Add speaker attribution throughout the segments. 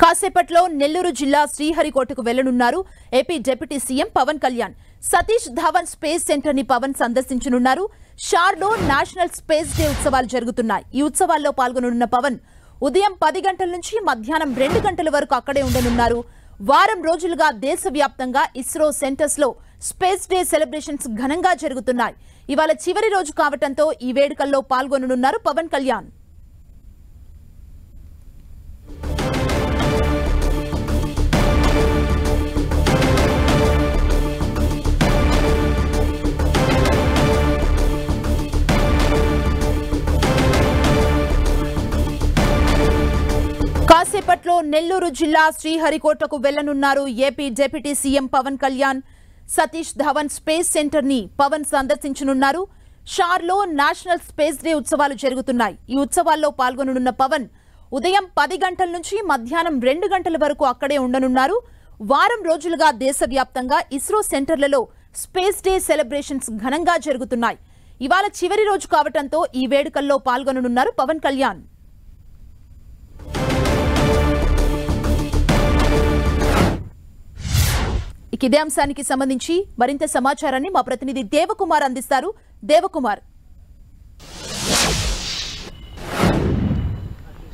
Speaker 1: కాసేపట్లో నెల్లూరు జిల్లా శ్రీహరికోటకు వెళ్లనున్నారు AP deputy CM Pawan Kalyan. Satish Dhawan space centre ని పవన్ సందర్శించనున్నారు. షార్లో నేషనల్ స్పేస్ డే ఉత్సవాలు జరుగుతున్నాయి. ఈ ఉత్సవాల్లో పాల్గొననున్న పవన్ ఉదయం 10 గంటల నుంచి మధ్యాహ్నం 2 గంటల వరకు అక్కడే ఉండనున్నారు. వారం రోజులుగా దేశవ్యాప్తంగా ఇస్రో సెంటర్స్ లో స్పేస్ డే సెలబ్రేషన్స్ ఘనంగా జరుగుతున్నాయి. ఇవాళ చివరి రోజు కావడంతో ఈ వేడుకల్లో పాల్గొననున్నారు పవన్ కళ్యాణ్. కాసేపట్లో నెల్లూరు జిల్లా శ్రీహరికోటకు వెళ్లనున్నారు AP deputy CM Pawan Kalyan. Satish Dhawan space centre ని పవన్ సందర్శించనున్నారు. షార్లో నేషనల్ స్పేస్ డే ఉత్సవాలు జరుగుతున్నాయి. ఈ ఉత్సవాల్లో పాల్గొననున్న పవన్ ఉదయం 10 గంటల నుంచి మధ్యాహ్నం 2 గంటల వరకు అక్కడే ఉండనున్నారు. వారం రోజులుగా దేశవ్యాప్తంగా ఇస్రో సెంటర్లలో స్పేస్ డే సెలబ్రేషన్స్ ఘనంగా జరుగుతున్నాయి. ఇవాళ చివరి రోజు కావడంతో ఈ వేడుకల్లో పాల్గొననున్నారు పవన్ కళ్యాణ్. ఇదే అంశానికి సంబంధించి మరింత సమాచారాన్ని మా ప్రతినిధి దేవకుమార్ అందిస్తారు. దేవకుమార్,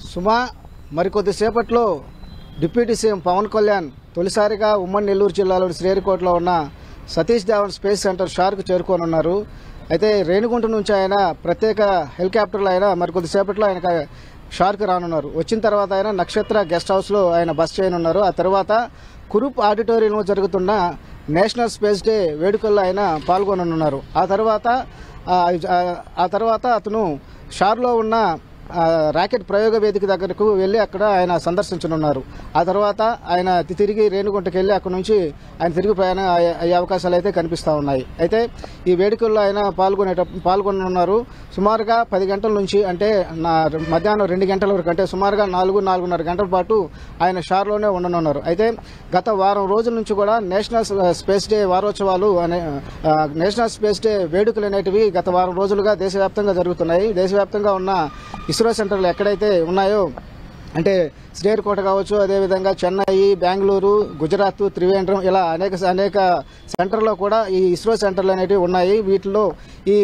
Speaker 2: సుమా, మరికొద్దిసేపట్లో డిప్యూటీ సీఎం పవన్ కళ్యాణ్ తొలిసారిగా ఉమ్మడి నెల్లూరు జిల్లాలోని శ్రీహరికోటలో ఉన్న సతీష్ ధావన్ స్పేస్ సెంటర్ షార్కు చేరుకోనున్నారు. అయితే రేణిగుంట నుంచి ఆయన ప్రత్యేక హెలికాప్టర్లో ఆయన మరికొద్దిసేపట్లో ఆయన షార్కు రానున్నారు. వచ్చిన తర్వాత ఆయన నక్షత్ర గెస్ట్ హౌస్లో ఆయన బస చేయనున్నారు. ఆ తర్వాత కురూప్ ఆడిటోరియంలో జరుగుతున్న నేషనల్ స్పేస్ డే వేడుకల్లో ఆయన పాల్గొననున్నారు. ఆ తర్వాత అతను షార్లో ఉన్న రాకెట్ ప్రయోగ వేదిక దగ్గరకు వెళ్ళి అక్కడ ఆయన సందర్శించనున్నారు. ఆ తర్వాత ఆయన తిరిగి రేణిగుంటకి వెళ్ళి అక్కడ నుంచి ఆయన తిరిగి ప్రయాణం అయ్యే అవకాశాలు అయితే కనిపిస్తూ ఉన్నాయి. అయితే ఈ వేడుకల్లో ఆయన పాల్గొననున్నారు. సుమారుగా 10 గంటల నుంచి అంటే మధ్యాహ్నం 2 గంటల వరకు అంటే సుమారుగా 4-4:30 గంటల పాటు ఆయన షార్లోనే ఉండనున్నారు. అయితే గత వారం రోజుల నుంచి కూడా నేషనల్ స్పేస్ డే వారోత్సవాలు నేషనల్ స్పేస్ డే వేడుకలు అనేటివి గత వారం రోజులుగా దేశవ్యాప్తంగా జరుగుతున్నాయి. దేశవ్యాప్తంగా ఉన్న ఇస్రో సెంటర్లు ఎక్కడైతే ఉన్నాయో అంటే శ్రీహరికోట కావచ్చు, అదేవిధంగా చెన్నై, బెంగళూరు, గుజరాత్, త్రివేంద్రం ఇలా అనేక సెంటర్లో కూడా ఈ ఇస్రో సెంటర్లు అనేవి ఉన్నాయి. వీటిలో ఈ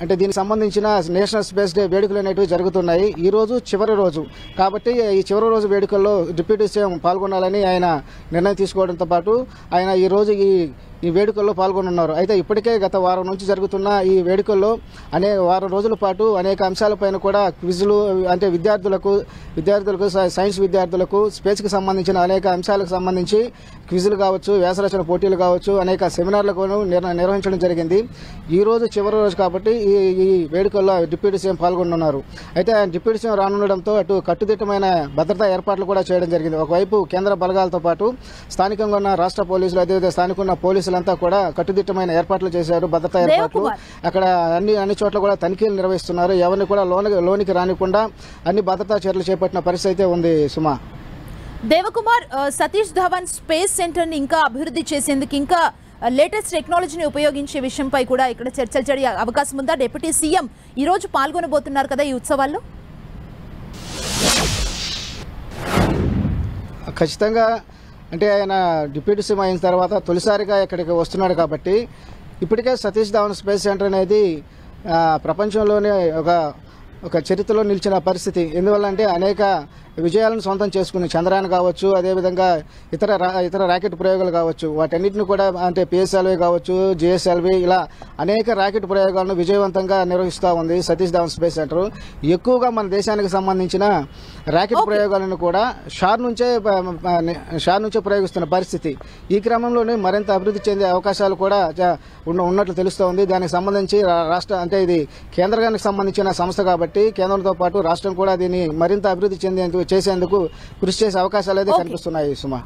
Speaker 2: అంటే దీనికి సంబంధించిన నేషనల్ స్పేస్ డే వేడుకలు అనేవి జరుగుతున్నాయి. ఈ రోజు చివరి రోజు కాబట్టి ఈ చివరి రోజు వేడుకల్లో డిప్యూటీ సీఎం పాల్గొనాలని ఆయన నిర్ణయం తీసుకోవడంతో పాటు ఆయన ఈ రోజు ఈ వేడుకల్లో పాల్గొనున్నారు. అయితే ఇప్పటికే గత వారం నుంచి జరుగుతున్న ఈ వేడుకల్లో వారం రోజుల పాటు అనేక అంశాలపైన కూడా క్విజ్లు అంటే విద్యార్థులకు సైన్స్ విద్యార్థులకు స్పేస్కి సంబంధించిన అనేక అంశాలకు సంబంధించి క్విజ్లు కావచ్చు, వ్యాసరచన పోటీలు కావచ్చు, అనేక సెమినార్లకు నిర్వహించడం జరిగింది. ఈ రోజు చివరి రోజు కాబట్టి ఈ వేడుకల్లో డిప్యూటీ సీఎం పాల్గొనున్నారు. అయితే ఆయన డిప్యూటీ సీఎం రానుండడంతో అటు కట్టుదిట్టమైన భద్రతా ఏర్పాట్లు కూడా చేయడం జరిగింది. ఒకవైపు కేంద్ర బలగాలతో పాటు స్థానికంగా ఉన్న రాష్ట్ర పోలీసులు, అదేవిధంగా స్థానికంగా పోలీసులంతా కూడా కట్టుదిట్టమైన ఏర్పాట్లు చేశారు. భద్రతా ఏర్పాట్లు అక్కడ అన్ని చోట్ల కూడా తనిఖీలు నిర్వహిస్తున్నారు. ఎవరిని కూడా లోనికి రానికుండా అన్ని భద్రతా చర్యలు చేపట్టిన పరిస్థితి అయితే ఉంది. సుమా,
Speaker 1: దేవకుమార్, సతీష్ ధావన్ స్పేస్ సెంటర్ ని ఇంకా అభివృద్ధి చేసేందుకు ఇంకా లేటెస్ట్ టెక్నాలజీని ఉపయోగించే విషయంపై కూడా ఇక్కడ చర్చలు జరిగే అవకాశం ఉందా? డిప్యూటీ సీఎం ఈ రోజు పాల్గొనబోతున్నారు కదా ఈ ఉత్సవాల్లో.
Speaker 2: ఖచ్చితంగా అంటే ఆయన డిప్యూటీ సీఎం అయిన తర్వాత తొలిసారిగా ఇక్కడికి వస్తున్నాడు కాబట్టి ఇప్పటికే సతీష్ ధావన్ స్పేస్ సెంటర్ అనేది ప్రపంచంలోనే ఒక చరిత్రలో నిలిచిన పరిస్థితి. ఎందువల్లంటే అనేక విజయాలను సొంతం చేసుకుని చంద్రయాన్ కావచ్చు, అదేవిధంగా ఇతర రాకెట్ ప్రయోగాలు కావచ్చు, వాటన్నిటిని కూడా అంటే పిఎస్ఎల్వి కావచ్చు, జిఎస్ఎల్వి ఇలా అనేక రాకెట్ ప్రయోగాలను విజయవంతంగా నిర్వహిస్తూ ఉంది సతీష్ ధావన్ స్పేస్ సెంటర్. ఎక్కువగా మన దేశానికి సంబంధించిన రాకెట్ ప్రయోగాలను కూడా షార్ నుంచే ప్రయోగిస్తున్న పరిస్థితి. ఈ క్రమంలోనే మరింత అభివృద్ధి చెందే అవకాశాలు కూడా ఉన్నట్లు తెలుస్తూ ఉంది. దానికి సంబంధించి రాష్ట్ర అంటే ఇది కేంద్రానికి సంబంధించిన సంస్థ కాబట్టి కేంద్రంతో పాటు రాష్ట్రం కూడా దీన్ని మరింత అభివృద్ధి చేసేందుకు కృషి చేసే అవకాశాలు అయితే కనిపిస్తున్నాయి. సుమా.